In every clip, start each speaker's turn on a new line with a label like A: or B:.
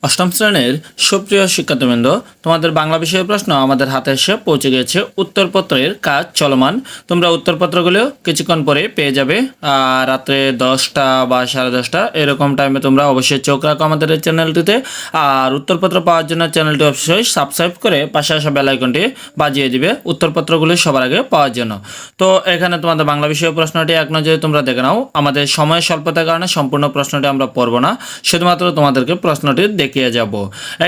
A: অষ্টম শ্রেণীর সুপ্রিয় শিক্ষার্থীবৃন্দ, তোমাদের বাংলা বিষয়ের প্রশ্ন আমাদের হাতে এসে পৌঁছে গেছে। উত্তরপত্রের কাজ চলমান। তোমরা উত্তরপত্রগুলো কিছুক্ষণ পরে পেয়ে যাবে। রাত্রে 10টা বা 10:30 এরকম টাইমে তোমরা অবশ্যই চোখ রাখো আমাদের এই চ্যানেলটিতে। আর উত্তরপত্র পাওয়ার জন্য চ্যানেলটি অবশ্যই সাবস্ক্রাইব করে পাশে আসা বেল আইকনটি বাজিয়ে দিবে উত্তরপত্রগুলো সবার আগে পাওয়ার জন্য। তো এখানে তোমাদের বাংলা বিষয়ের প্রশ্নটি এক নজরে তোমরা দেখে নাও। আমাদের সময়ের স্বল্পতার কারণে সম্পূর্ণ প্রশ্নটি আমরা পড়ব না, শুধুমাত্র তোমাদেরকে প্রশ্নটি দেখিয়ে যাব।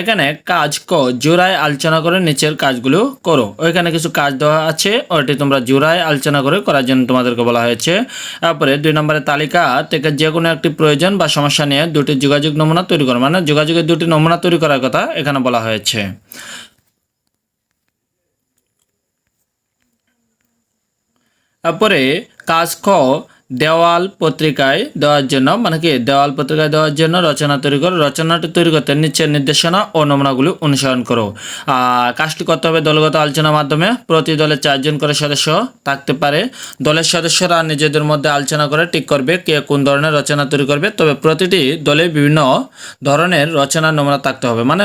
A: এখানে কাজ ক, জোড়ায় আলোচনা করে নিচের কাজগুলো করো। ওইখানে কিছু কাজ দেওয়া আছে, ওইটি তোমরা জোড়ায় আলোচনা করে করার জন্য তোমাদেরকে বলা হয়েছে। তারপরে 2 নম্বরের তালিকা থেকে যে কোনো একটি প্রয়োজন বা সমস্যা নিয়ে দুটি যোগাযোগ নমুনা তৈরি করো, মানে যোগাযোগের দুটি নমুনা তৈরি করার কথা এখানে বলা হয়েছে। তারপরে কাজ খ, দেওয়াল পত্রিকায় দেওয়ার জন্য, মানে কি দেওয়াল পত্রিকায় দেওয়ার জন্য রচনা তৈরি করো। রচনাটি তৈরি করতে নিচের নির্দেশনা ও নমুনাগুলি অনুসরণ করো। কাজটি করতে হবে দলগত আলোচনার মাধ্যমে। প্রতি দলে 4 জন করে সদস্য থাকতে পারে। দলের সদস্যরা নিজেদের মধ্যে আলোচনা করে ঠিক করবে কে কোন ধরনের রচনা তৈরি করবে। তবে প্রতিটি দলে বিভিন্ন ধরনের রচনার নমুনা থাকতে হবে, মানে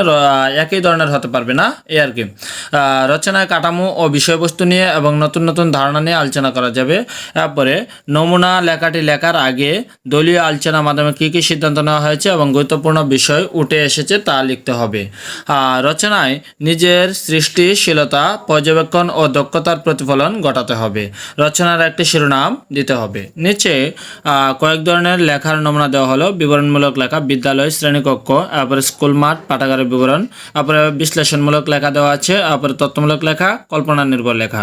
A: একই ধরনের হতে পারবে না, এই আর কি। রচনার কাঠামো ও বিষয়বস্তু নিয়ে এবং নতুন নতুন ধারণা নিয়ে আলোচনা করা যাবে। তারপরে নমুনা লেখাটি লেখার আগে দলীয় আলোচনার মাধ্যমে কী কী সিদ্ধান্ত নেওয়া হয়েছে এবং গুরুত্বপূর্ণ বিষয় উঠে এসেছে তা লিখতে হবে। রচনায় নিজের সৃষ্টিশীলতা, পর্যবেক্ষণ ও দক্ষতার প্রতিফলন ঘটাতে হবে। রচনার একটি শিরোনাম দিতে হবে। নিচে কয়েক ধরনের লেখার নমুনা দেওয়া হলো। বিবরণমূলক লেখা, বিদ্যালয়, শ্রেণীকক্ষ, তারপরে স্কুল মাঠ, পাঠাগারের বিবরণ, তারপরে বিশ্লেষণমূলক লেখা দেওয়া আছে, তারপরে তথ্যমূলক লেখা, কল্পনা নির্ভর লেখা।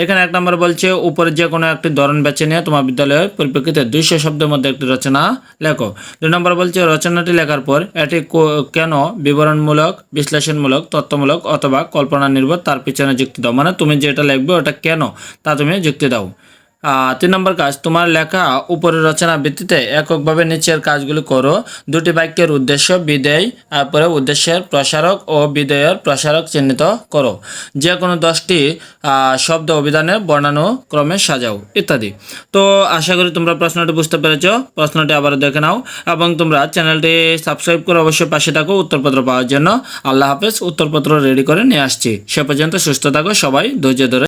A: এখানে 1 নম্বর বলছে উপরে যে কোনো একটি ধরন বেছে নিয়ে তোমার বিদ্যালয়ের পরিপ্রেক্ষিতে 200 শব্দের মধ্যে একটি রচনা লেখো। 2 নম্বর বলছে রচনাটি লেখার পর এটি কেন বিবরণমূলক, বিশ্লেষণমূলক, তথ্যমূলক অথবা কল্পনা নির্ভর তার পিছনে যুক্তি দাও, মানে তুমি যেটা লিখবে ওটা কেন তা তুমি যুক্তি দাও। 3 নম্বর কাজ, তোমার লেখা উপরের রচনা ভিত্তিতে এককভাবে নিচের কাজগুলি করো। 2টি বাক্যের উদ্দেশ্য, বিধেয়, তারপরে উদ্দেশ্যের প্রসারক ও বিধেয়ের প্রসারক চিহ্নিত করো। যে কোনো 10টি শব্দ অভিধানের বর্ণানুক্রমে সাজাও ইত্যাদি। তো আশা করি তোমরা প্রশ্নটি বুঝতে পেরেছ। প্রশ্নটি আবার দেখে নাও এবং তোমরা চ্যানেলটি সাবস্ক্রাইব করে অবশ্যই পাশে থাকো উত্তরপত্র পাওয়ার জন্য। আল্লাহ হাফেজ। উত্তরপত্র রেডি করে নিয়ে আসছি। সে পর্যন্ত সুস্থ থাকো সবাই, ধৈর্য ধরে।